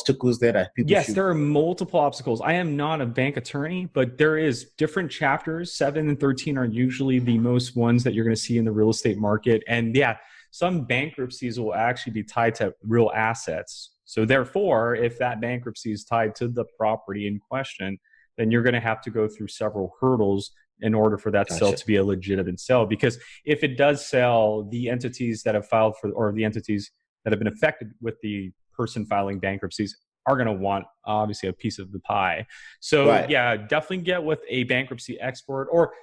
obstacles there that people Yes, should? there are multiple obstacles. I am not a bank attorney, but there is different chapters. 7 and 13 are usually the most ones that you're going to see in the real estate market. And yeah, some bankruptcies will actually be tied to real assets. So therefore, if that bankruptcy is tied to the property in question, then you're going to have to go through several hurdles in order for that sale Gotcha. to be a legitimate sale. Because if it does sell, the entities that have filed for, or the entities that have been affected with the person filing bankruptcies are going to want obviously a piece of the pie. So Right. yeah, definitely get with a bankruptcy expert. Or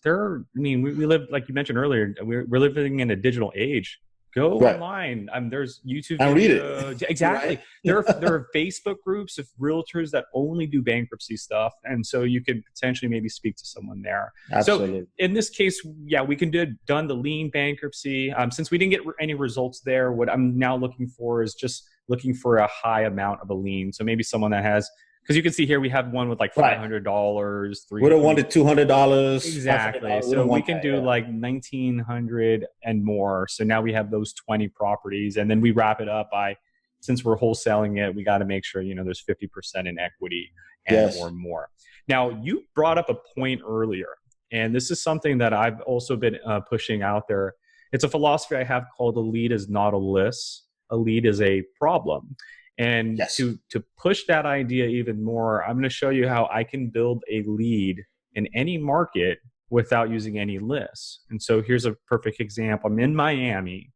I mean, we live, like you mentioned earlier, we're living in a digital age. Go Right. online. There's YouTube And read videos. it. Exactly. Right. There are Facebook groups of realtors that only do bankruptcy stuff, and so you could potentially maybe speak to someone there. So Absolutely. in this case, yeah, we can done the lien bankruptcy. Since we didn't get any results there, what I'm now looking for is just looking for a high amount of a lien. So maybe someone that has, because you can see here we have one with like Right. $500, We don't want three. the $200, Exactly. $500. We So don't we want can that. do Yeah. like 1900 and more. So now we have those 20 properties, and then we wrap it up by, since we're wholesaling it, we got to make sure, there's 50% in equity and or Yes. more. Now, you brought up a point earlier, and this is something that I've also been pushing out there. It's a philosophy I have called a lead is not a list. A lead is a problem. And Yes. to push that idea even more, I'm going to show you how I can build a lead in any market without using any lists. And so here's a perfect example. I'm in Miami,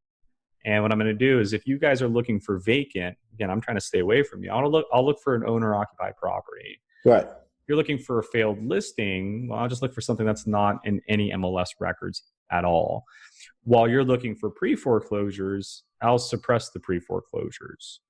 and what I'm going to do is, if you guys are looking for vacant, again, I'm trying to stay away from you. I'll look for an owner occupied property. Right. If you're looking for a failed listing, well, I'll just look for something that's not in any MLS records at all. While you're looking for pre-foreclosures, I'll suppress the pre-foreclosures.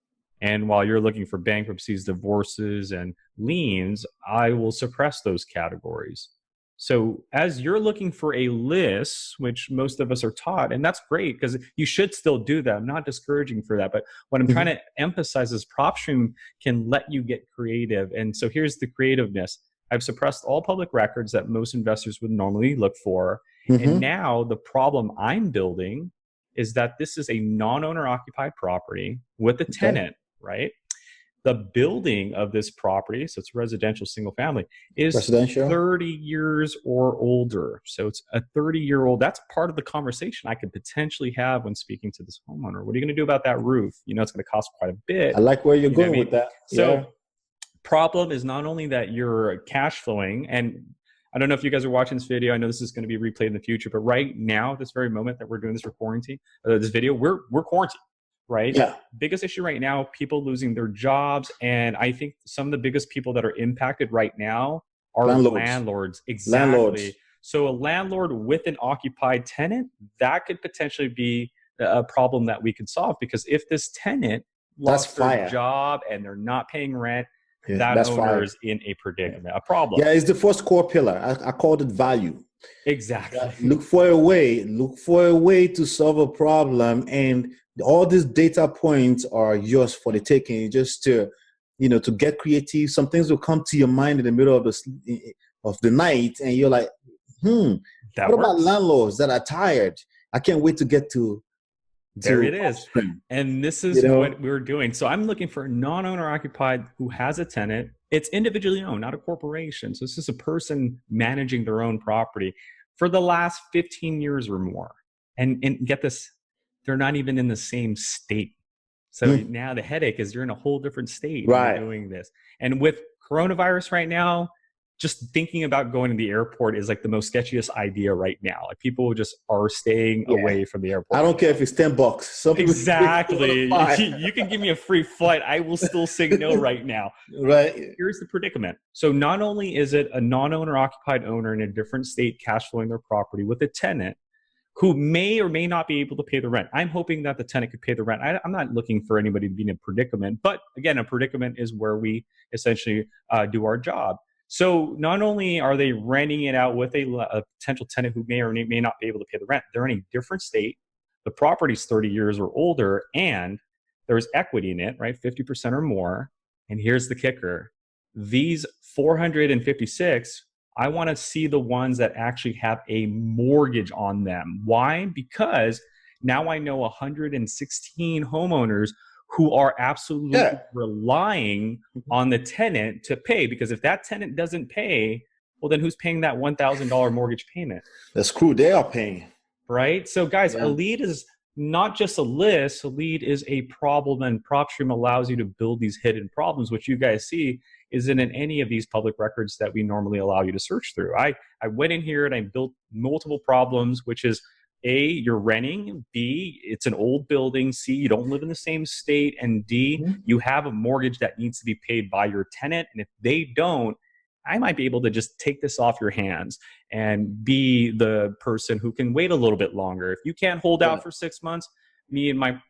And while you're looking for bankruptcies, divorces, and liens, I will suppress those categories. So as you're looking for a list, which most of us are taught, and that's great because you should still do that. I'm not discouraging for that. But what I'm trying to emphasize is PropStream can let you get creative. And so here's the creativeness. I've suppressed all public records that most investors would normally look for. And now the problem I'm building is that this is a non-owner occupied property with a tenant, right? The building of this property, so it's residential single family, is Residential. 30 years or older. So it's a 30-year-old. That's part of the conversation I could potentially have when speaking to this homeowner. What are you going to do about that roof? It's going to cost quite a bit. I like where you're going with that. So problem is not only that you're cash flowing, and I don't know if you guys are watching this video. I know this is going to be replayed in the future, but right now, this very moment that we're doing this quarantine, this video, we're quarantined. Right? Yeah. Biggest issue right now, people losing their jobs. And I think some of the biggest people that are impacted right now are landlords. Exactly. Landlords. So a landlord with an occupied tenant, that could potentially be a problem that we could solve, because if this tenant lost their job and they're not paying rent, that owner is in a predicament, a problem. Yeah, it's the first core pillar. I called it value. Exactly. Look for a way to solve a problem, and all these data points are yours for the taking. Just to get creative. Some things will come to your mind in the middle of the night, and you're like, what about landlords that are tired? I can't wait to get to there it is. And this is what we're doing. So I'm looking for a non-owner occupied who has a tenant. It's individually owned, not a corporation. So this is a person managing their own property for the last 15 years or more. And get this, they're not even in the same state. So now the headache is you're in a whole different state when you're doing this. And with coronavirus right now, just thinking about going to the airport is like the most sketchiest idea right now. Like people just are staying away from the airport. I don't care if it's $10. Exactly. You can give me a free flight. I will still say no right now. Right. Here's the predicament. So not only is it a non-owner occupied owner in a different state cash flowing their property with a tenant who may or may not be able to pay the rent. I'm hoping that the tenant could pay the rent. I'm not looking for anybody to be in a predicament. But again, a predicament is where we essentially do our job. So not only are they renting it out with a potential tenant who may or may not be able to pay the rent, they're in a different state. The property's 30 years or older, and there's equity in it, right? 50% or more. And here's the kicker. These 456, I want to see the ones that actually have a mortgage on them. Why? Because now I know 116 homeowners who are absolutely Yeah. relying on the tenant to pay. Because if that tenant doesn't pay, well, then who's paying that $1,000 mortgage payment? The screw they are paying. Right? So guys, a Yeah. lead is not just a list. A lead is a problem, and PropStream allows you to build these hidden problems, which you guys see isn't in any of these public records that we normally allow you to search through. I went in here and I built multiple problems, which is A, you're renting, B, it's an old building, C, you don't live in the same state, and D, you have a mortgage that needs to be paid by your tenant. And if they don't, I might be able to just take this off your hands and be the person who can wait a little bit longer. If you can't hold out for 6 months, me and my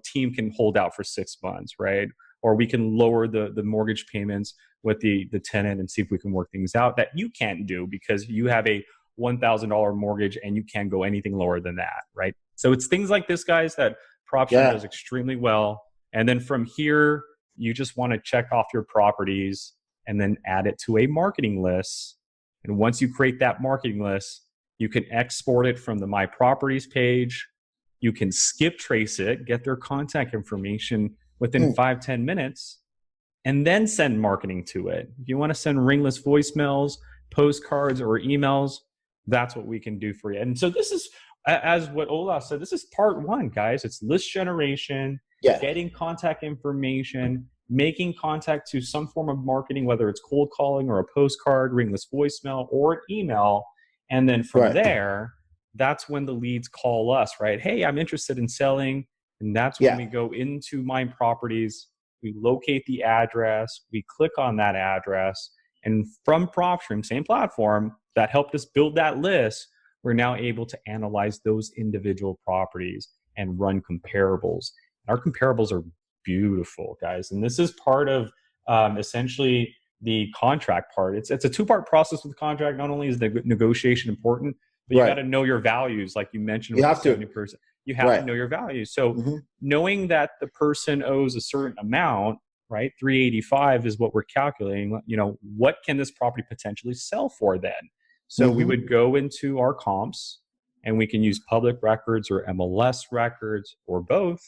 team can hold out for 6 months, right? Or we can lower the mortgage payments with the tenant and see if we can work things out that you can't do because you have a $1,000 mortgage and you can't go anything lower than that, right? So it's things like this, guys, that PropStream does extremely well. And then from here, you just want to check off your properties and then add it to a marketing list. And once you create that marketing list, you can export it from the My Properties page. You can skip trace it, get their contact information within 5-10 minutes, and then send marketing to it. If you want to send ringless voicemails, postcards, or emails, that's what we can do for you. And so this is, as what Ola said, this is part one, guys. It's list generation, getting contact information, making contact to some form of marketing, whether it's cold calling or a postcard, ringless voicemail, or an email. And then from there, that's when the leads call us, right? Hey, I'm interested in selling. And that's when we go into My Properties, we locate the address, we click on that address, and from PropStream, same platform that helped us build that list, we're now able to analyze those individual properties and run comparables. Our comparables are beautiful, guys. And this is part of essentially the contract part. It's a two-part process with the contract. Not only is the negotiation important, but you got to know your values, like you mentioned. You have to. You have to know your values. So knowing that the person owes a certain amount, right? 385 is what we're calculating. What can this property potentially sell for then? So we would go into our comps and we can use public records or MLS records or both.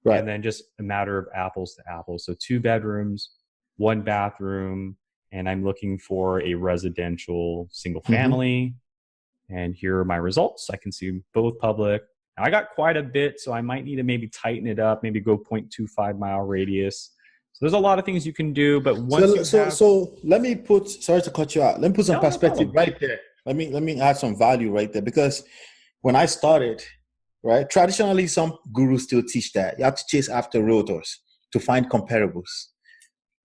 And then just a matter of apples to apples. So 2 bedrooms, 1 bathroom, and I'm looking for a residential single family. And here are my results. I can see both public. Now, I got quite a bit, so I might need to maybe tighten it up, maybe go 0.25 mile radius. So there's a lot of things you can do, but once so let me put, sorry to cut you out. Let me put some perspective right there. Let me add some value right there, because when I started, right, traditionally some gurus still teach that you have to chase after realtors to find comparables.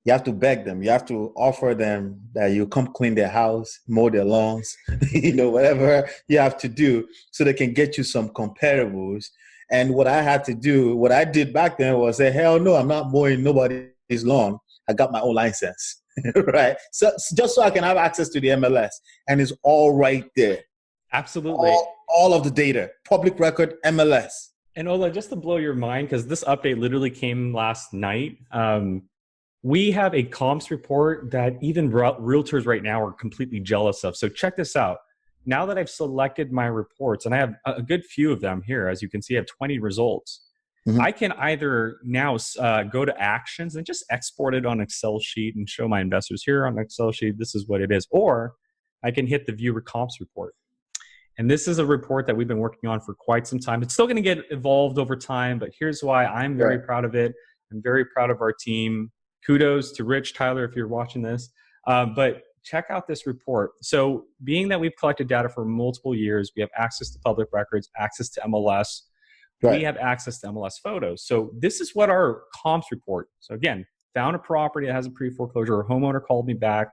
You have to beg them. You have to offer them that you come clean their house, mow their lawns, whatever you have to do so they can get you some comparables. And what I did back then was say, hell no, I'm not mowing nobody's lawn. I got my own license, right? So just so I can have access to the MLS, and it's all right there. Absolutely. All of the data, public record, MLS. And Ola, just to blow your mind, because this update literally came last night, we have a comps report that even realtors right now are completely jealous of. So check this out. Now that I've selected my reports, and I have a good few of them here, as you can see, I have 20 results. I can either now go to actions and just export it on an Excel sheet and show my investors here on an Excel sheet, this is what it is. Or I can hit the view comps report. And this is a report that we've been working on for quite some time. It's still going to get evolved over time, but here's why I'm very proud of it. I'm very proud of our team. Kudos to Rich, Tyler, if you're watching this. But check out this report. So being that we've collected data for multiple years, we have access to public records, access to MLS. We have access to MLS photos. So this is what our comps report. So again, found a property that has a pre-foreclosure. A homeowner called me back.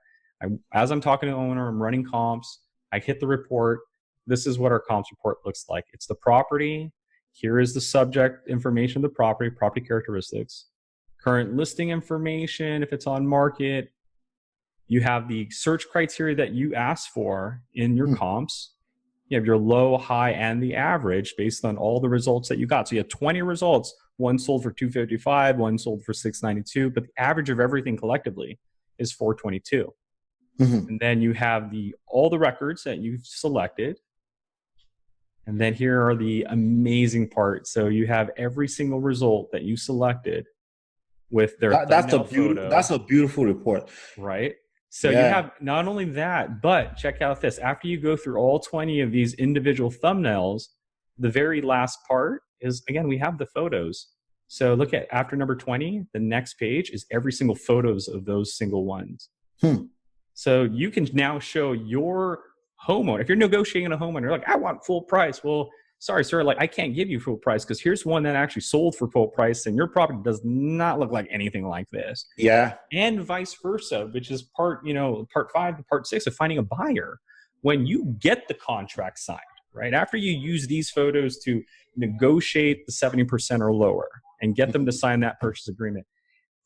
As I'm talking to the owner, I'm running comps. I hit the report. This is what our comps report looks like. It's the property. Here is the subject information of the property characteristics. Current listing information, if it's on market. You have the search criteria that you asked for in your comps. You have your low, high, and the average based on all the results that you got. So you have 20 results. One sold for $255, one sold for $692, but the average of everything collectively is $422. And then you have all the records that you've selected. And then here are the amazing parts. So you have every single result that you selected with their thumbnail photo. That's a beautiful report. Right? So you have not only that, but check out this. After you go through all 20 of these individual thumbnails, the very last part is, again, we have the photos. So look at after number 20, the next page is every single photos of those single ones. So you can now show your homeowner, if you're negotiating a homeowner, like, I want full price. Well, sorry, sir, like, I can't give you full price because here's one that actually sold for full price and your property does not look like anything like this. Yeah. And vice versa, which is part 5 and part 6 of finding a buyer. When you get the contract signed, right, after you use these photos to negotiate the 70% or lower and get them to sign that purchase agreement,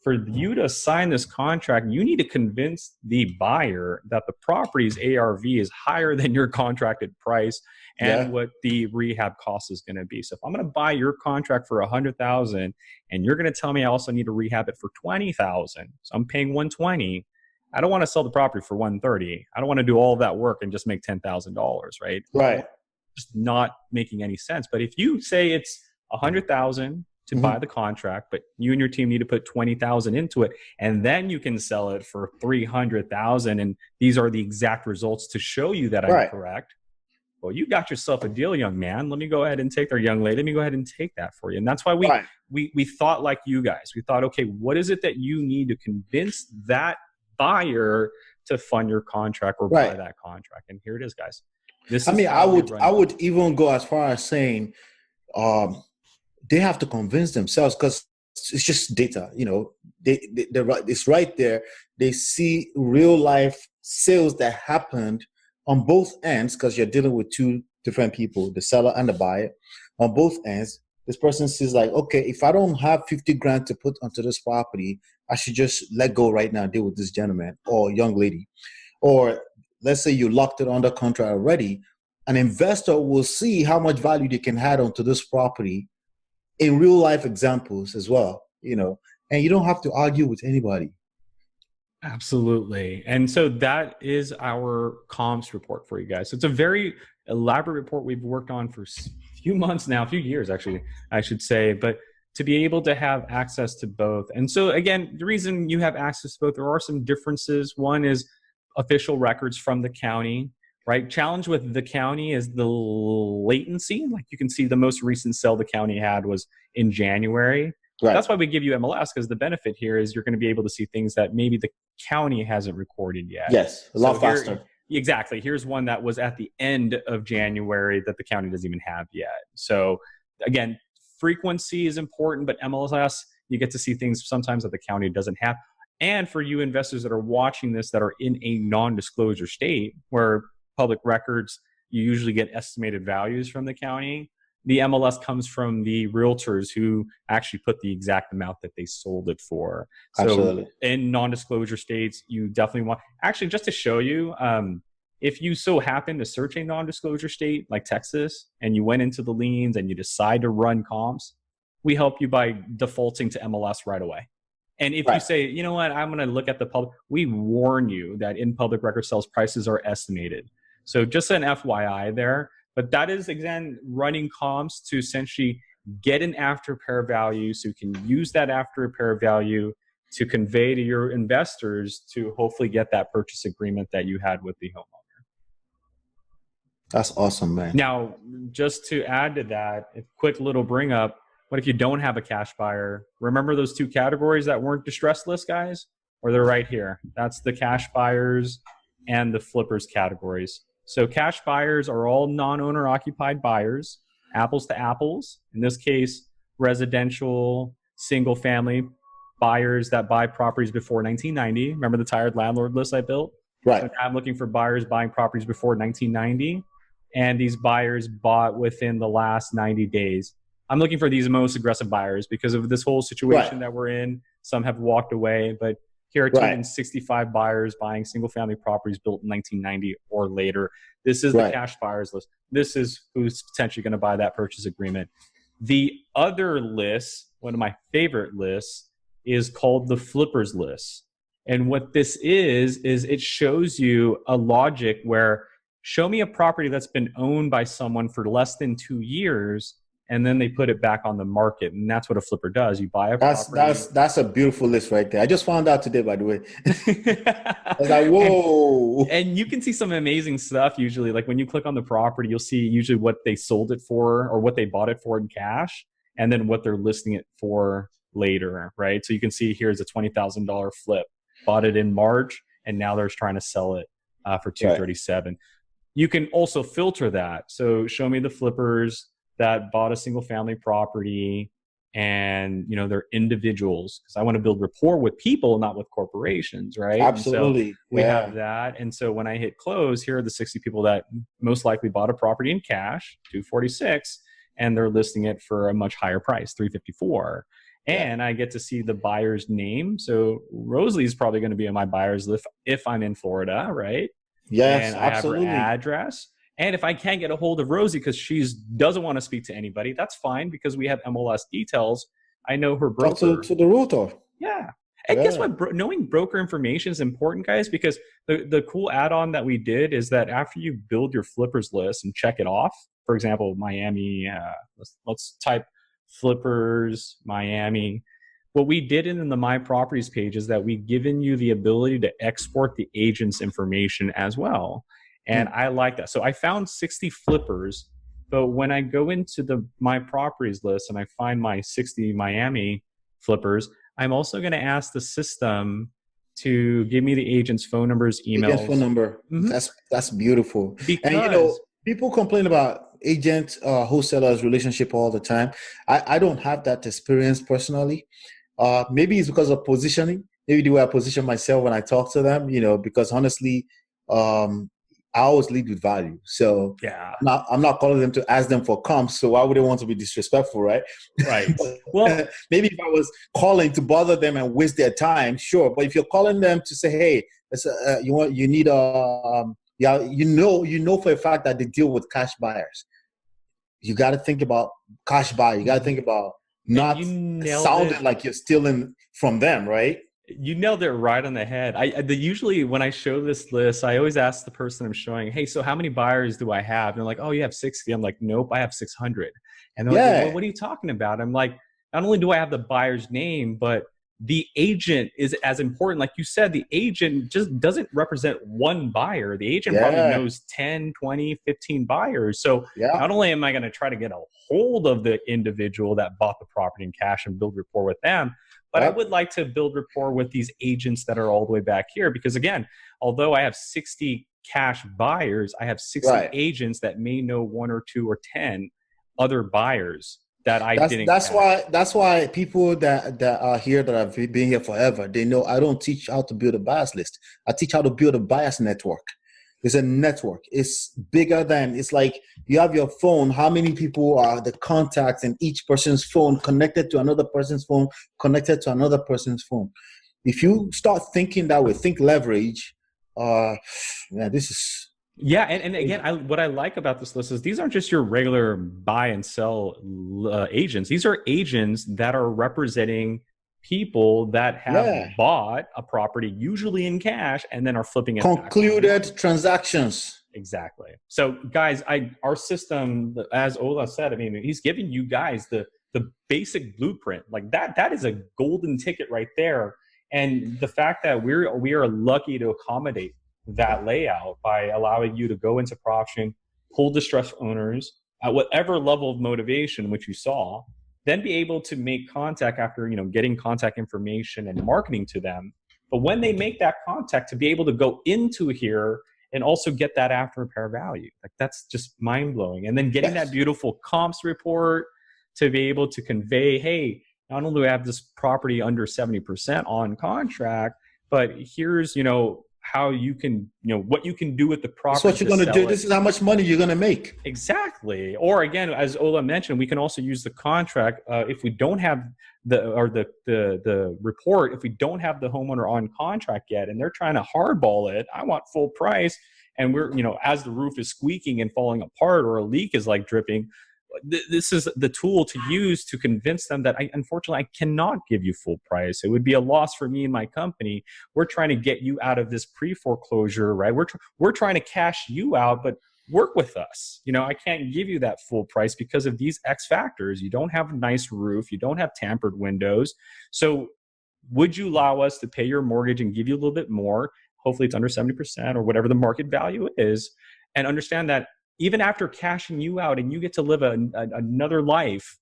for you to sign this contract, you need to convince the buyer that the property's ARV is higher than your contracted price and what the rehab cost is going to be. So if I'm going to buy your contract for $100,000 and you're going to tell me I also need to rehab it for $20,000, so I'm paying $120,000. I don't want to sell the property for $130,000. I don't want to do all of that work and just make $10,000, right? Right. Just not making any sense. But if you say it's $100,000 to buy the contract, but you and your team need to put $20,000 into it, and then you can sell it for $300,000, and these are the exact results to show you that I'm correct. Well, you got yourself a deal, young man. Let me go ahead and take, or young lady, let me go ahead and take that for you. And that's why we thought like you guys. We thought, okay, what is it that you need to convince that buyer to fund your contract or buy that contract? And here it is, guys. I would even go as far as saying, they have to convince themselves, because it's just data. It's right there. They see real life sales that happened on both ends, because you're dealing with two different people, the seller and the buyer. On both ends, this person says like, okay, if I don't have 50 grand to put onto this property, I should just let go right now and deal with this gentleman or young lady. Or let's say you locked it under contract already. An investor will see how much value they can add onto this property in real life examples as well, and you don't have to argue with anybody. Absolutely. And so that is our comps report for you guys. So it's a very elaborate report we've worked on for a few months now, a few years, actually, I should say, but to be able to have access to both. And so again, the reason you have access to both, there are some differences. One is official records from the county, right? Challenge with the county is the latency. Like you can see the most recent sale the county had was in January. Right. That's why we give you MLS, because the benefit here is you're going to be able to see things that maybe the county hasn't recorded yet. Yes, a lot faster. Exactly. Here's one that was at the end of January that the county doesn't even have yet. So again, frequency is important, but MLS, you get to see things sometimes that the county doesn't have. And for you investors that are watching this that are in a non-disclosure state where public records, you usually get estimated values from the county. The MLS comes from the realtors who actually put the exact amount that they sold it for. So absolutely. In non-disclosure states, you definitely want, actually just to show you, if you so happen to search a non-disclosure state like Texas and you went into the liens and you decide to run comps, we help you by defaulting to MLS right away. And if you say, you know what, I'm going to look at the public, we warn you that in public record sales prices are estimated. So just an FYI there. But that is, again, running comps to essentially get an after repair value so you can use that after repair value to convey to your investors to hopefully get that purchase agreement that you had with the homeowner. That's awesome, man. Now, just to add to that, a quick little bring up, what if you don't have a cash buyer? Remember those two categories that weren't distress list, guys? Or they're right here. That's the cash buyers and the flippers categories. So cash buyers are all non-owner occupied buyers, apples to apples. In this case, residential, single family buyers that buy properties before 1990. Remember the tired landlord list I built? Right. So I'm looking for buyers buying properties before 1990. And these buyers bought within the last 90 days. I'm looking for these most aggressive buyers because of this whole situation that we're in. Some have walked away, but here are 265 buyers buying single-family properties built in 1990 or later. This is the cash buyers list. This is who's potentially going to buy that purchase agreement. The other list, one of my favorite lists, is called the flippers list. And what this is it shows you a logic where show me a property that's been owned by someone for less than 2 years and then they put it back on the market. And that's what a flipper does. You buy a property. That's a beautiful list right there. I just found out today, by the way. I was like, whoa. And you can see some amazing stuff usually. Like when you click on the property, you'll see usually what they sold it for or what they bought it for in cash, and then what they're listing it for later, right? So you can see here's a $20,000 flip. Bought it in March, and now they're trying to sell it for $237,000. Right. You can also filter that. So show me the flippers that bought a single family property, and they're individuals, because I want to build rapport with people, not with corporations, right? Absolutely. So we have that. And so when I hit close, here are the 60 people that most likely bought a property in cash, $246,000, and they're listing it for a much higher price, $354,000. And I get to see the buyer's name. So Rosalie is probably going to be on my buyer's list if I'm in Florida, right? Yes, and I absolutely. have her address. And if I can't get a hold of Rosie because she doesn't want to speak to anybody, that's fine, because we have MLS details. I know her broker. To the realtor. Yeah. And guess what? Knowing broker information is important, guys, because the cool add-on that we did is that after you build your flippers list and check it off, for example, Miami, let's type flippers, Miami. What we did in the My Properties page is that we've given you the ability to export the agent's information as well. And I like that. So I found 60 flippers, but when I go into the My Properties list and I find my 60 Miami flippers, I'm also going to ask the system to give me the agent's phone numbers, emails. Agent's phone number. Mm-hmm. That's beautiful. Because, and people complain about agent wholesalers relationship all the time. I don't have that experience personally. Maybe it's because of positioning. Maybe the way I position myself when I talk to them, because honestly, I always lead with value. So I'm not calling them to ask them for comps. So why would they want to be disrespectful, right? Right. Well, maybe if I was calling to bother them and waste their time, sure. But if you're calling them to say, hey, you need for a fact that they deal with cash buyers. You got to think about cash buyer. You got to think about not sounding like you're stealing from them, right? You nailed it right on the head. Usually when I show this list, I always ask the person I'm showing, hey, so how many buyers do I have? And they're like, oh, you have 60. I'm like, nope, I have 600. And they're like, well, what are you talking about? I'm like, not only do I have the buyer's name, but the agent is as important. Like you said, the agent just doesn't represent one buyer. The agent probably knows 10, 20, 15 buyers. So not only am I going to try to get a hold of the individual that bought the property in cash and build rapport with them, but I would like to build rapport with these agents that are all the way back here. Because again, although I have 60 cash buyers, I have 60 agents that may know 1 or 2 or 10 other buyers that I didn't. That's why people that are here, that have been here forever, they know I don't teach how to build a buyers list. I teach how to build a buyers network. It's a network. It's bigger than, it's like you have your phone. How many people are the contacts in each person's phone connected to another person's phone, connected to another person's phone? If you start thinking that way, think leverage, this is... Yeah, and again, what I like about this list is these aren't just your regular buy and sell agents. These are agents that are representing people that have bought a property, usually in cash, and then are flipping it. Concluded transactions. Exactly. So, guys, our system, as Ola said, I mean, he's giving you guys the basic blueprint. Like that is a golden ticket right there. And the fact that we are lucky to accommodate that layout by allowing you to go into PropStream, pull distressed owners at whatever level of motivation which you saw, then be able to make contact after getting contact information and marketing to them. But when they make that contact, to be able to go into here and also get that after repair value, like that's just mind blowing. And then getting that beautiful comps report to be able to convey, hey, not only do I have this property under 70% on contract, but here's how you can, what you can do with the property. That's what you're going to do. This is how much money you're going to make. Exactly. Or again, as Ola mentioned, we can also use the contract if we don't have the report. If we don't have the homeowner on contract yet, and they're trying to hardball it, I want full price, and we're as the roof is squeaking and falling apart, or a leak is like dripping. This is the tool to use to convince them that unfortunately I cannot give you full price. It would be a loss for me and my company. We're trying to get you out of this pre-foreclosure, right? We're trying to cash you out, but work with us. I can't give you that full price because of these X factors. You don't have a nice roof. You don't have tampered windows. So would you allow us to pay your mortgage and give you a little bit more? Hopefully it's under 70% or whatever the market value is. And understand that even after cashing you out and you get to live another life,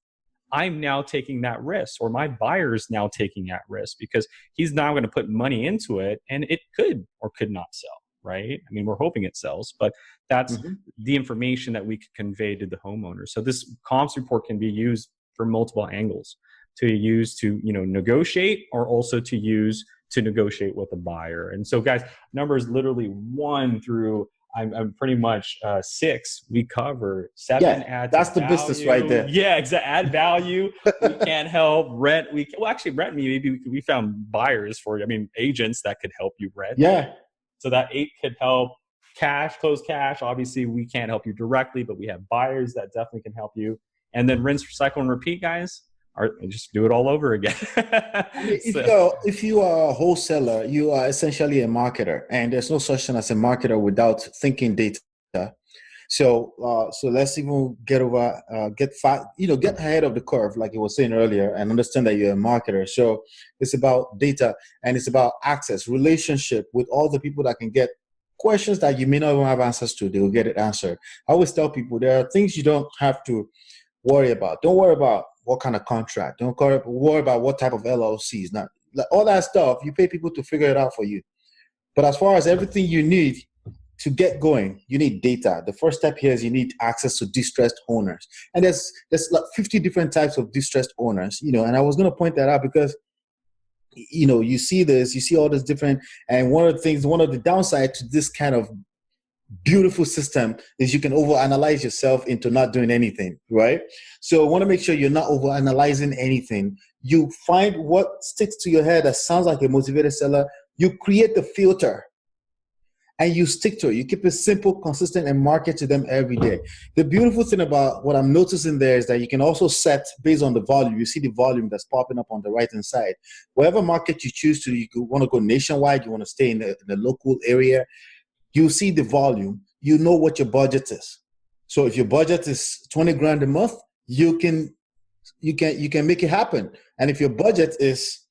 I'm now taking that risk, or my buyer's now taking that risk, because he's now going to put money into it and it could or could not sell, right? I mean, we're hoping it sells, but that's the information that we could convey to the homeowner. So this comps report can be used for multiple angles, to use to, negotiate, or also to use to negotiate with the buyer. And so guys, numbers literally 1 through I'm pretty much 6. We cover 7. Add that's the value. business right there. Yeah, exactly. Add value. We can't help rent. Actually rent. Maybe we found buyers for you. I mean, agents that could help you rent. Yeah. So that 8 could help. Cash, close cash. Obviously, we can't help you directly, but we have buyers that definitely can help you. And then rinse, recycle, and repeat, guys. Or just do it all over again. If you are a wholesaler, you are essentially a marketer, and there's no such thing as a marketer without thinking data. So let's even get ahead of the curve, like you were saying earlier, and understand that you're a marketer. So it's about data, and it's about access, relationship with all the people that can get questions that you may not even have answers to. They will get it answered. I always tell people there are things you don't have to worry about. Don't worry about what kind of contract. Don't worry about what type of LLCs. Now, all that stuff, you pay people to figure it out for you. But as far as everything you need to get going, you need data. The first step here is you need access to distressed owners. And there's like 50 different types of distressed owners, and I was going to point that out because, you see this, you see all this different, and one of the downside to this kind of beautiful system is you can overanalyze yourself into not doing anything, right? So I want to make sure you're not overanalyzing anything. You find what sticks to your head that sounds like a motivated seller. You create the filter and you stick to it. You keep it simple, consistent, and market to them every day. The beautiful thing about what I'm noticing there is that you can also set based on the volume. You see the volume that's popping up on the right-hand side. Whatever market you choose to, you want to go nationwide, you want to stay in the local area, you see the volume, you know what your budget is. So if your budget is 20 grand a month, you can make it happen. And if your budget is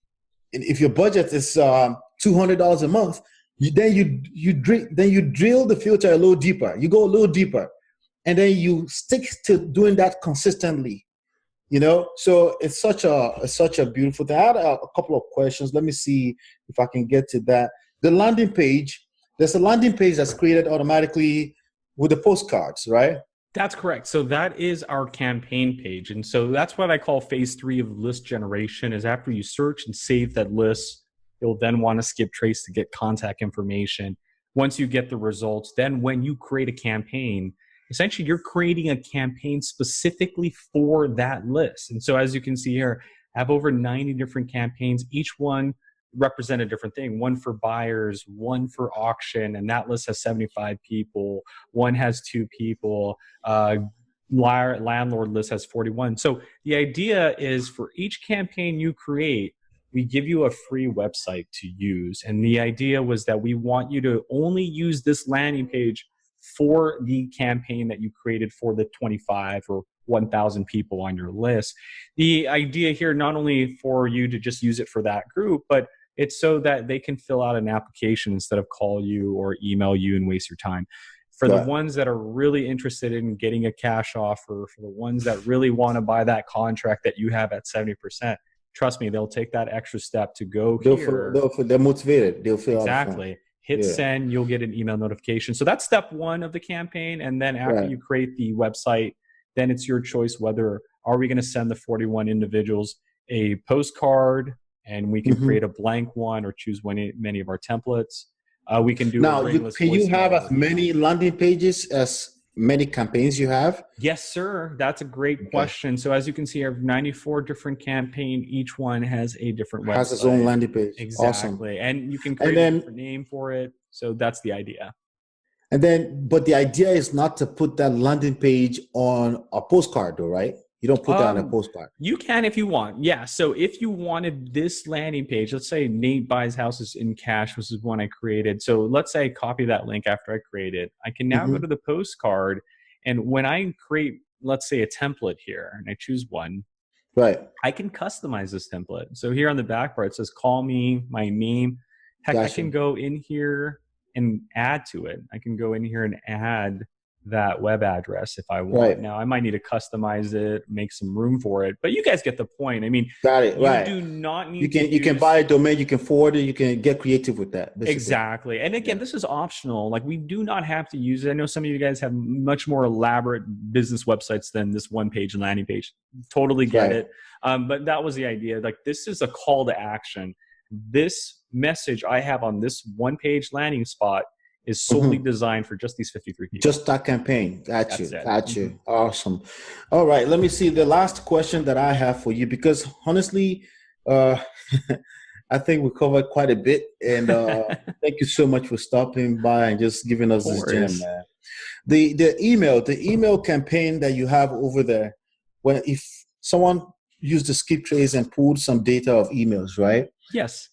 $200 a month, then you drill the filter a little deeper. You go a little deeper, and then you stick to doing that consistently. So it's such a beautiful thing. I had a couple of questions. Let me see if I can get to that. The landing page. There's a landing page that's created automatically with the postcards, right? That's correct. So that is our campaign page. And so that's what I call phase 3 of list generation, is after you search and save that list, you'll then want to skip trace to get contact information. Once you get the results, then when you create a campaign, essentially you're creating a campaign specifically for that list. And so as you can see here, I have over 90 different campaigns, each one represent a different thing. One for buyers, one for auction, and that list has 75 people. One has 2 people. Landlord list has 41. So the idea is for each campaign you create, we give you a free website to use. And the idea was that we want you to only use this landing page for the campaign that you created for the 25 or 1,000 people on your list. The idea here, not only for you to just use it for that group, but it's so that they can fill out an application instead of call you or email you and waste your time. For the ones that are really interested in getting a cash offer, for the ones that really want to buy that contract that you have at 70%, trust me, they'll take that extra step to go here. They're motivated. They'll fill exactly. Hit send, you'll get an email notification. So that's step 1 of the campaign. And then after you create the website, then it's your choice whether are we going to send the 41 individuals a postcard, and we can create a blank one or choose many of our templates. We can do now. Can you have as many landing pages as many campaigns you have? Yes, sir. That's a great question. So as you can see, I have 94 different campaigns. Each one has a different website. Has its own landing page. Exactly. Awesome. And you can create a different name for it. So that's the idea. And then, but the idea is not to put that landing page on a postcard though, right? You don't put that on a postcard. You can if you want. Yeah. So if you wanted this landing page, let's say Nate buys houses in cash, which is one I created. So let's say I copy that link after I create it. I can now go to the postcard. And when I create, let's say, a template here, and I choose one, right, I can customize this template. So here on the back part, it says, call me, my name. Heck, I can go in here and add to it. I can go in here and add that web address if I want. Right. Now I might need to customize it, make some room for it, but you guys get the point. I mean, got it. You do not need you can buy a domain, you can forward it, you can get creative with that. Basically. Exactly. And again, this is optional. Like, we do not have to use it. I know some of you guys have much more elaborate business websites than this one page landing page. Totally get it. But that was the idea. Like, this is a call to action. This message I have on this one page landing spot is solely designed for just these 53 people. Just that campaign. Got you. Awesome. All right. Let me see the last question that I have for you, because honestly, I think we covered quite a bit. And thank you so much for stopping by and just giving us this gem, man. The email campaign that you have over there, when if someone used the skip trace and pulled some data of emails, right? Yes.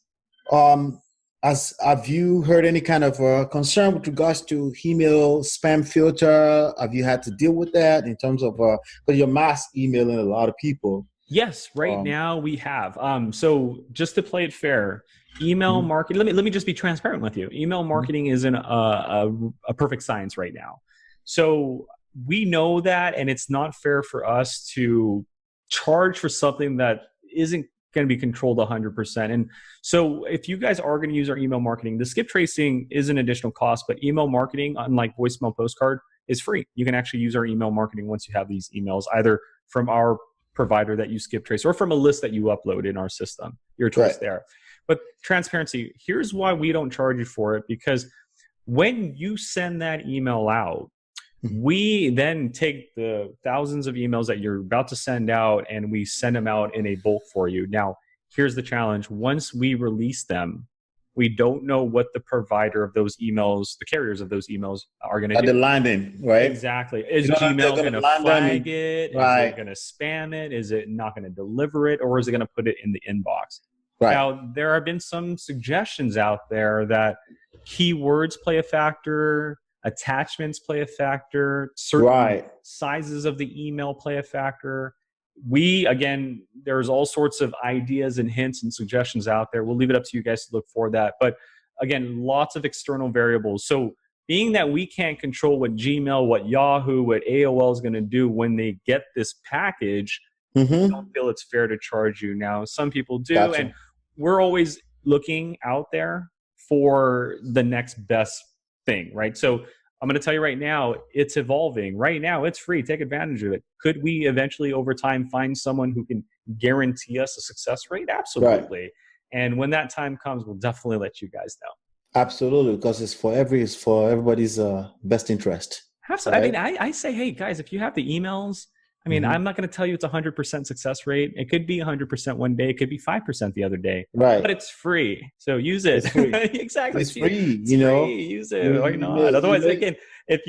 Have you heard any kind of concern with regards to email spam filter? Have you had to deal with that in terms of because you're mass emailing a lot of people? Yes, right now we have. So just to play it fair, email marketing. Let me just be transparent with you. Email marketing isn't a perfect science right now. So we know that, and it's not fair for us to charge for something that isn't going to be controlled 100%. And so if you guys are going to use our email marketing, the skip tracing is an additional cost, but email marketing, unlike voicemail postcard, is free. You can actually use our email marketing once you have these emails, either from our provider that you skip trace or from a list that you upload in our system. Your choice there. But transparency, here's why we don't charge you for it, because when you send that email out, we then take the thousands of emails that you're about to send out and we send them out in a bulk for you. Now, here's the challenge. Once we release them, we don't know what the provider of those emails, the carriers of those emails are going to do. The landing, right? Exactly. Is Gmail going to flag it? Is it going to spam it? Is it not going to deliver it? Or is it going to put it in the inbox? Right. Now, there have been some suggestions out there that keywords play a factor, attachments play a factor, certain sizes of the email play a factor. Again, there's all sorts of ideas and hints and suggestions out there. We'll leave it up to you guys to look for that. But again, lots of external variables. So being that we can't control what Gmail, what Yahoo, what AOL is going to do when they get this package, we don't feel it's fair to charge you. Now, some people do. Gotcha. And we're always looking out there for the next best thing, right? So I'm going to tell you right now, it's evolving. Right now, it's free. Take advantage of it. Could we eventually, over time, find someone who can guarantee us a success rate? Absolutely. Right. And when that time comes, we'll definitely let you guys know. Absolutely, because it's for everybody's best interest. Absolutely. Right? I mean, I say, hey, guys, if you have the emails, I mean, I'm not going to tell you it's 100% success rate. It could be 100% one day. It could be 5% the other day. Right. But it's free. So use it. It's free. Exactly. It's free. It's free. Use it. Why not? Otherwise, again, if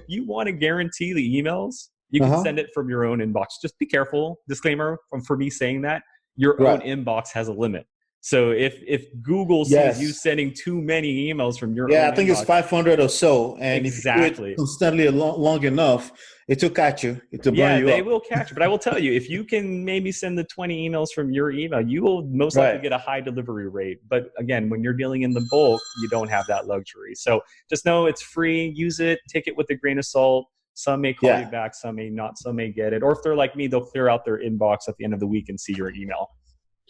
you want to guarantee the emails, you can send it from your own inbox. Just be careful. Disclaimer for me saying that your own inbox has a limit. So if Google sees you sending too many emails from your own I think inbox, it's 500 or so. And exactly. if you do it constantly long enough, it will catch you. It will burn you up. They will catch you. But I will tell you, if you can maybe send the 20 emails from your email, you will most likely get a high delivery rate. But again, when you're dealing in the bulk, you don't have that luxury. So just know it's free. Use it. Take it with a grain of salt. Some may call you back. Some may not. Some may get it. Or if they're like me, they'll clear out their inbox at the end of the week and see your email.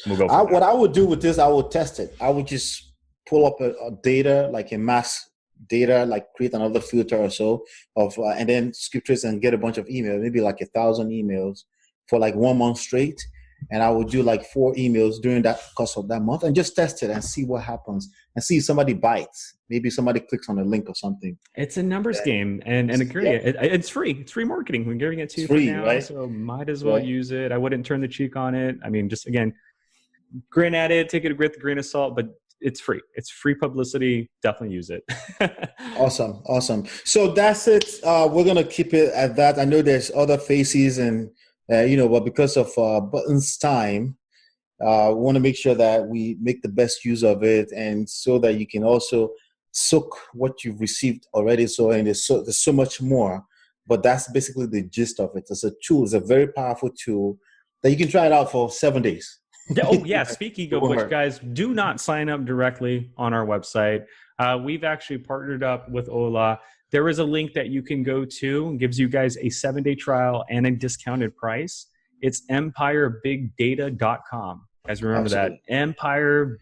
We'll go what I would do with this, I would test it. I would just pull up a data, like a mass data, like create another filter or so of, and then skip trace and get a bunch of emails, maybe like 1,000 emails for like 1 month straight. And I would do like 4 emails during that course of that month and just test it and see what happens and see if somebody bites. Maybe somebody clicks on a link or something. It's a numbers game, and agree. It's free. It's free marketing. We're giving it to you for now, right? So might as well use it. I wouldn't turn the cheek on it. I mean, just again, grin at it, take it with a grain of salt, but it's free. It's free publicity. Definitely use it. Awesome. So that's it. We're going to keep it at that. I know there's other phases and But because of Button's time, we want to make sure that we make the best use of it, and so that you can also soak what you've received already. So, and there's so much more, but that's basically the gist of it. It's a tool. It's a very powerful tool that you can try it out for 7 days. Oh yeah. Speaking of which, guys, do not sign up directly on our website. We've actually partnered up with OLA. There is a link that you can go to and gives you guys a 7-day trial and a discounted price. It's EmpireBigData.com. Guys, remember Absolutely. that,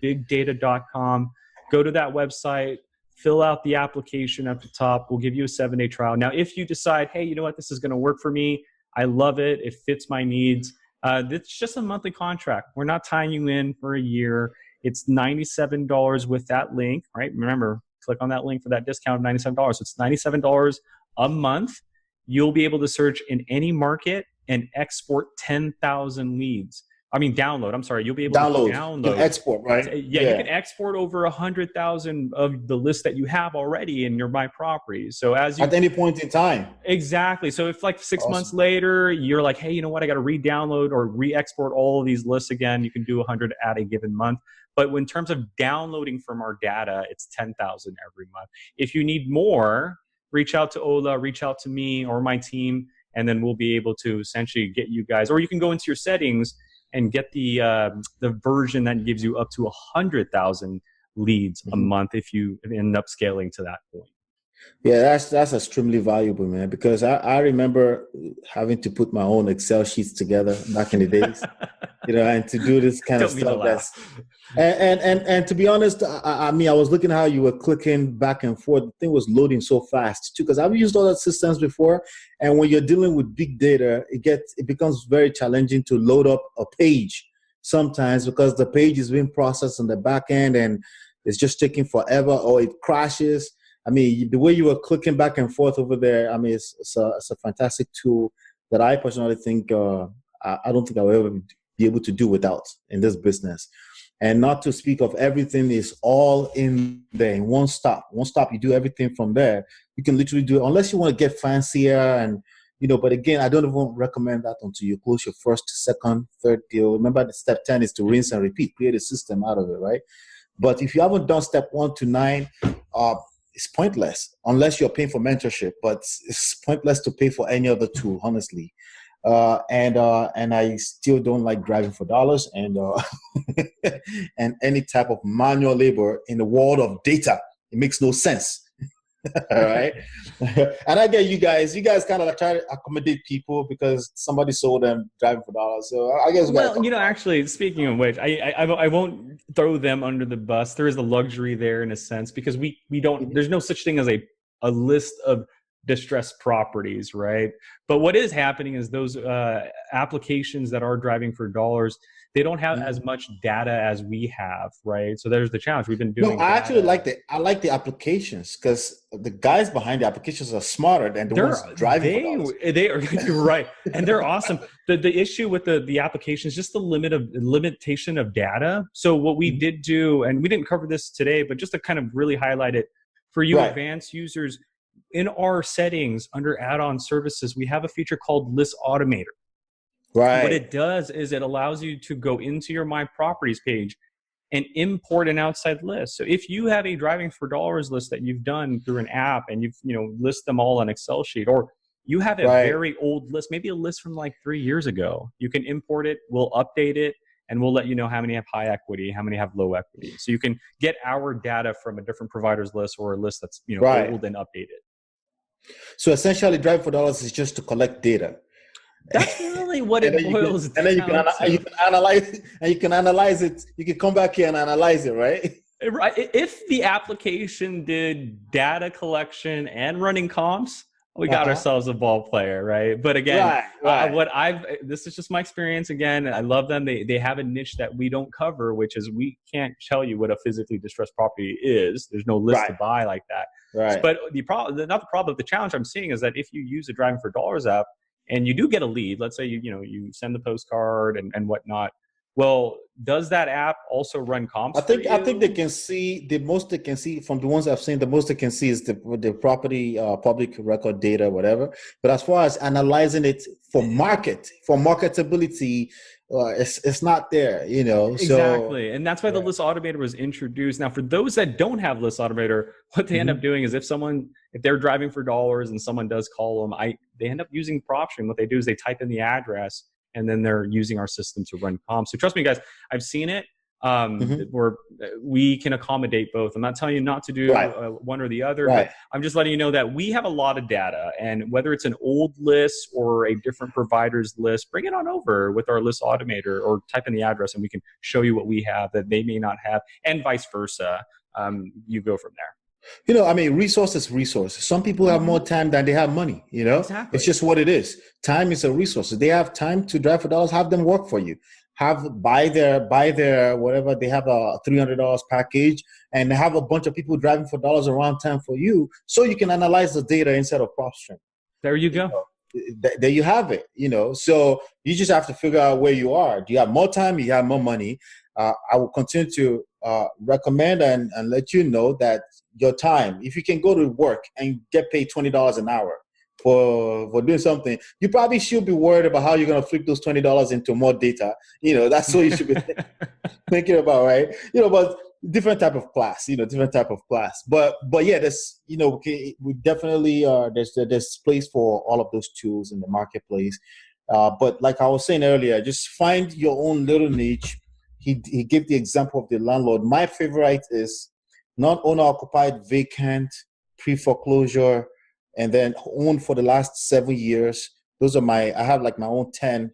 EmpireBigData.com. Go to that website, fill out the application at the top. We'll give you a 7-day trial. Now, if you decide, hey, you know what, this is going to work for me, I love it, it fits my needs, it's just a monthly contract. We're not tying you in for a year. It's $97 with that link, right? Remember, click on that link for that discount of $97. So it's $97 a month. You'll be able to search in any market and export 10,000 leads. I mean, download. I'm sorry. You'll be able to download. You can export, right? Yeah, you can export over 100,000 of the list that you have already in your My Properties. So as you at any point in time. Exactly. So if like 6 months later, you're like, hey, you know what? I got to re-download or re-export all of these lists again. You can do 100 at a given month. But in terms of downloading from our data, it's 10,000 every month. If you need more, reach out to Ola, reach out to me or my team, and then we'll be able to essentially get you guys, or you can go into your settings and get the version that gives you up to 100,000 leads a month if you end up scaling to that point. Yeah, that's extremely valuable, man, because I remember having to put my own Excel sheets together back in the days, and to do this kind of stuff. And to be honest, I mean, I was looking how you were clicking back and forth. The thing was loading so fast too, because I've used other systems before, and when you're dealing with big data, it becomes very challenging to load up a page sometimes, because the page is being processed on the back end and it's just taking forever, or it crashes. I mean, the way you were clicking back and forth over there, I mean, it's a fantastic tool that I personally think I don't think I'll ever be able to do without in this business. And not to speak of, everything is all in there in one stop. One stop, you do everything from there. You can literally do it, unless you want to get fancier and, but again, I don't even recommend that until you close your first, second, third deal. Remember, the step 10 is to rinse and repeat, create a system out of it, right? But if you haven't done step 1 to 9, it's pointless unless you're paying for mentorship, but it's pointless to pay for any other tool, honestly. And I still don't like driving for dollars and and any type of manual labor in the world of data. It makes no sense. All right. And I get you guys kind of try to accommodate people because somebody sold them driving for dollars. So I guess. Well, actually, speaking of which, I won't throw them under the bus. There is a luxury there in a sense, because we don't, there's no such thing as a list of distressed properties, right? But what is happening is those applications that are driving for dollars, they don't have as much data as we have, right? So there's the challenge. We've been doing. No, I actually like the applications, because the guys behind the applications are smarter than the ones driving. They are right, and they're awesome. The issue with the application is just the limitation of data. So what we did do, and we didn't cover this today, but just to kind of really highlight it for you advanced users, in our settings under add-on services, we have a feature called List Automator. Right. What it does is it allows you to go into your My Properties page and import an outside list. So if you have a driving for dollars list that you've done through an app and you've list them all on Excel sheet, or you have a very old list, maybe a list from like 3 years ago, you can import it, we'll update it, and we'll let you know how many have high equity, how many have low equity. So you can get our data from a different provider's list or a list that's old and updated. So essentially, driving for dollars is just to collect data. That's really what it boils down to. And then you can analyze it. You can come back here and analyze it, right? Right. If the application did data collection and running comps, we got ourselves a ball player, right? But again, this is just my experience. Again, I love them. They have a niche that we don't cover, which is we can't tell you what a physically distressed property is. There's no list to buy like that. Right. But the challenge I'm seeing is that if you use a driving for dollars app and you do get a lead, let's say you send the postcard and whatnot, Well, does that app also run comps for you? I think they can see the most they can see from the ones I've seen. The most they can see is the property, public record data, whatever. But as far as analyzing it for marketability, it's not there. You know, Exactly. And that's why the yeah. list automator was introduced. Now, for those that don't have list automator, what they end up doing is if they're driving for dollars and someone does call them, they end up using PropStream. What they do is they type in the address and then they're using our system to run comps. So trust me, guys, I've seen it. Where we can accommodate both. I'm not telling you not to do one or the other, but I'm just letting you know that we have a lot of data, and whether it's an old list or a different provider's list, bring it on over with our list automator or type in the address and we can show you what we have that they may not have, and vice versa. You go from there. You know, I mean, resource is resource. Some people have more time than they have money, you know? Exactly. It's just what it is. Time is a resource. If they have time to drive for dollars, have them work for you. Buy their whatever, they have a $300 package and have a bunch of people driving for dollars around town for you so you can analyze the data instead of PropStream. There you go. There you have it, you know? So you just have to figure out where you are. Do you have more time? You have more money? I will continue to recommend and let you know that your time, if you can go to work and get paid $20 an hour for doing something, you probably should be worried about how you're going to flip those $20 into more data. You know, that's what you should be thinking about, right? You know, but different type of class, But yeah, there's, you know, we definitely there's place for all of those tools in the marketplace. But like I was saying earlier, just find your own little niche. He gave the example of the landlord. My favorite is non-owner occupied, vacant, pre-foreclosure, and then owned for the last 7 years. Those are I have like my own 10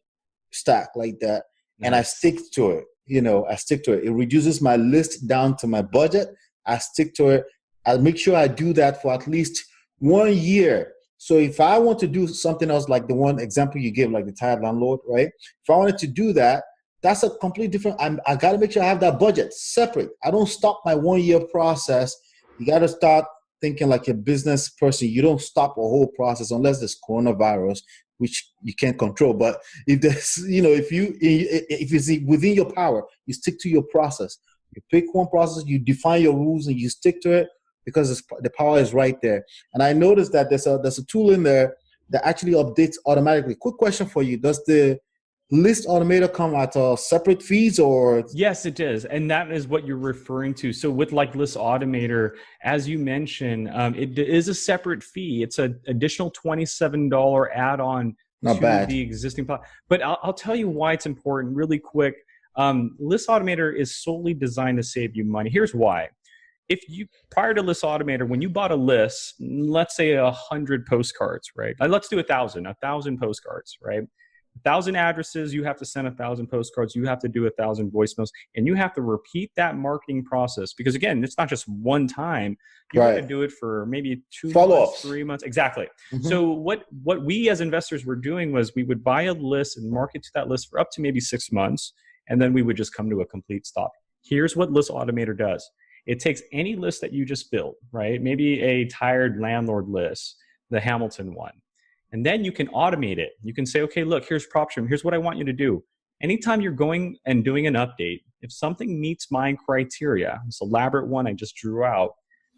stack like that. Nice. And I stick to it. You know, I stick to it. It reduces my list down to my budget. I stick to it. I make sure I do that for at least 1 year. So if I want to do something else, like the one example you gave, like the tired landlord, right? If I wanted to do that, that's a completely different. I got to make sure I have that budget separate. I don't stop my 1 year process. You got to start thinking like a business person. You don't stop a whole process unless there's coronavirus, which you can't control. But if there's, you know, if it's within your power, you stick to your process. You pick one process, you define your rules, and you stick to it because the power is right there. And I noticed that there's a tool in there that actually updates automatically. Quick question for you: does the list automator come at separate fees or? Yes, it does. And that is what you're referring to. So with like list automator, as you mentioned, it is a separate fee. It's an additional $27 add-on to the existing plan. But I'll tell you why it's important really quick. List automator is solely designed to save you money. Here's why. If you, prior to list automator, when you bought a list, let's say 100 postcards, right? Let's do 1,000 postcards, right? 1,000 addresses, you have to send 1,000 postcards, you have to do 1,000 voicemails, and you have to repeat that marketing process because, again, it's not just one time. You have to do it for maybe 2 months, 3 months. Exactly. So what we as investors were doing was we would buy a list and market to that list for up to maybe 6 months, and then we would just come to a complete stop. Here's what List Automator does. It takes any list that you just built, right? Maybe a tired landlord list, the Hamilton one. And then you can automate it. You can say, okay, look, here's PropStream. Here's what I want you to do. Anytime you're going and doing an update, if something meets my criteria, this elaborate one I just drew out,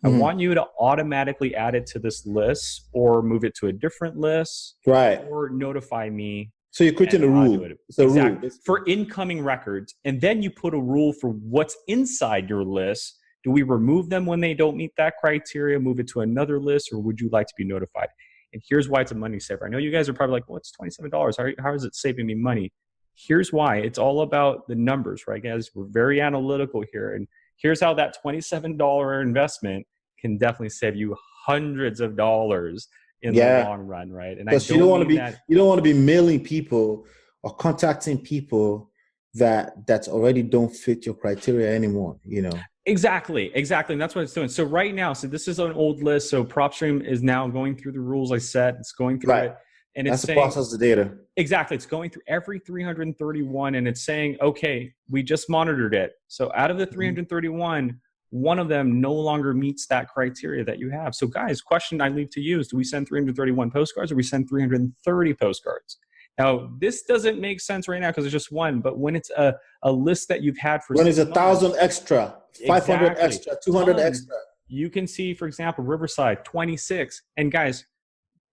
I want you to automatically add it to this list or move it to a different list, or notify me. So you're creating a rule. It's a rule. For incoming records. And then you put a rule for what's inside your list. Do we remove them when they don't meet that criteria, move it to another list, or would you like to be notified? And here's why it's a money saver. I know you guys are probably like, well, it's $27. How is it saving me money? Here's why. It's all about the numbers, right, guys? We're very analytical here. And here's how that $27 investment can definitely save you hundreds of dollars in the long run, right? And because you don't want to be mailing people or contacting people that's already don't fit your criteria anymore, you know. Exactly. And that's what it's doing. So right now, so this is an old list. So PropStream is now going through the rules I set. It's going through it. And it's saying, process the data. Exactly. It's going through every 331 and it's saying, okay, we just monitored it. So out of the 331, one of them no longer meets that criteria that you have. So guys, question I leave to you is, do we send 331 postcards or we send 330 postcards? Now, this doesn't make sense right now because it's just one, but when it's a list that you've had for when 6 it's months, 1,000 extra, 500 exactly, extra, 200 tons, extra. you can see, for example, Riverside 26. And guys,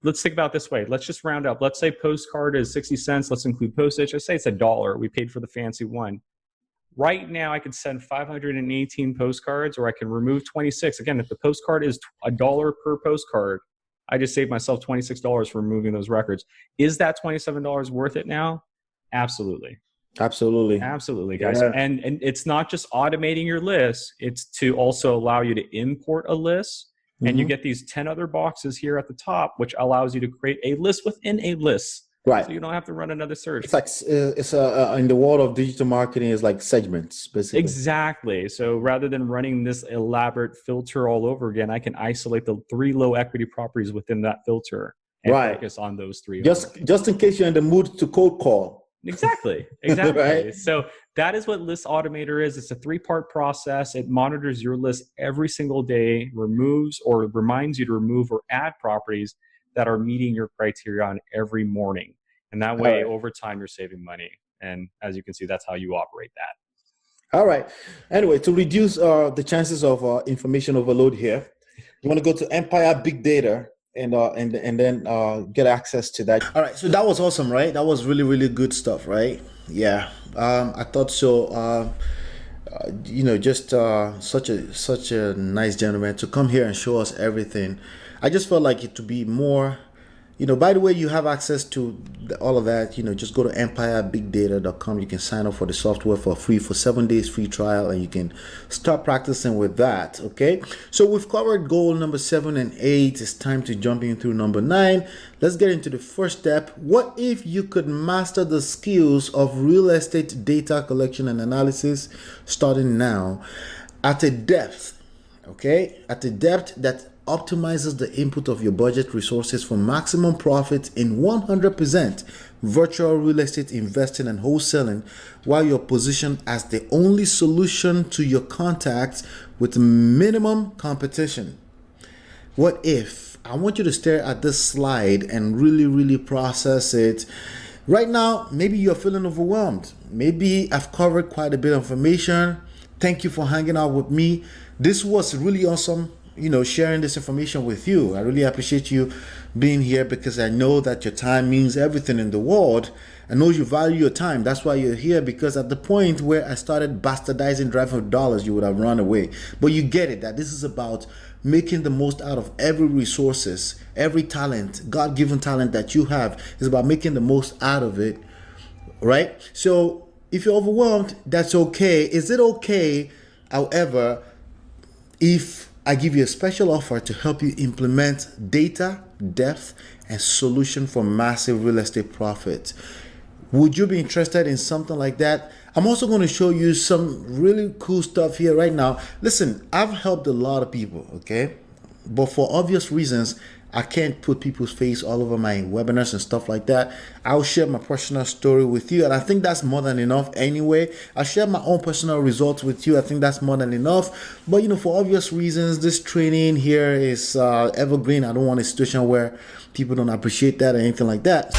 let's think about it this way. Let's just round up. Let's say postcard is 60 cents. Let's include postage. Let's say it's $1. We paid for the fancy one. Right now, I could send 518 postcards, or I can remove 26. Again, if the postcard is $1 per postcard, I just saved myself $26 for removing those records. Is that $27 worth it now? Absolutely. Absolutely. Absolutely, guys. Yeah. And it's not just automating your list. It's to also allow you to import a list. And you get these 10 other boxes here at the top, which allows you to create a list within a list. Right. So you don't have to run another search. It's like in the world of digital marketing, it's like segments, basically. Exactly. So rather than running this elaborate filter all over again, I can isolate the 3 low equity properties within that filter and focus on those 3. Just in case you're in the mood to cold call. Exactly. Right? So that is what List Automator is. It's a 3-part process. It monitors your list every single day, removes or reminds you to remove or add properties that are meeting your criteria on every morning. And that way, over time, you're saving money. And as you can see, that's how you operate that. All right. Anyway, to reduce the chances of information overload here, you want to go to Empire Big Data and then get access to that. All right. So that was awesome, right? That was really, really good stuff, right? Yeah. I thought so. Just such a nice gentleman to come here and show us everything. I just felt like it to be more, by the way, you have access to all of that. Just go to empirebigdata.com. You can sign up for the software for free for 7 days free trial, and you can start practicing with that. Okay. So we've covered goal number 7 and 8. It's time to jump in through number 9. Let's get into the first step. What if you could master the skills of real estate data collection and analysis starting now at a depth, at a depth that optimizes the input of your budget resources for maximum profit in 100% virtual real estate investing and wholesaling, while you're positioned as the only solution to your contacts with minimum competition? What if? I want you to stare at this slide and really, really process it. Right now, maybe you're feeling overwhelmed. Maybe I've covered quite a bit of information. Thank you for hanging out with me. This was really awesome, sharing this information with you. I really appreciate you being here because I know that your time means everything in the world. I know you value your time. That's why you're here, because at the point where I started bastardizing driving for dollars, you would have run away. But you get it, that this is about making the most out of every resources, every talent, God-given talent that you have. Is about making the most out of it, right? So if you're overwhelmed, that's okay. Is it okay, however, if I give you a special offer to help you implement data, depth, and solution for massive real estate profit? Would you be interested in something like that? I'm also going to show you some really cool stuff here right now. Listen, I've helped a lot of people, okay? But for obvious reasons, I can't put people's face all over my webinars and stuff like that. I'll share my personal story with you, and I think that's more than enough anyway. I'll share my own personal results with you. I think that's more than enough. But, for obvious reasons, this training here is evergreen. I don't want a situation where people don't appreciate that or anything like that.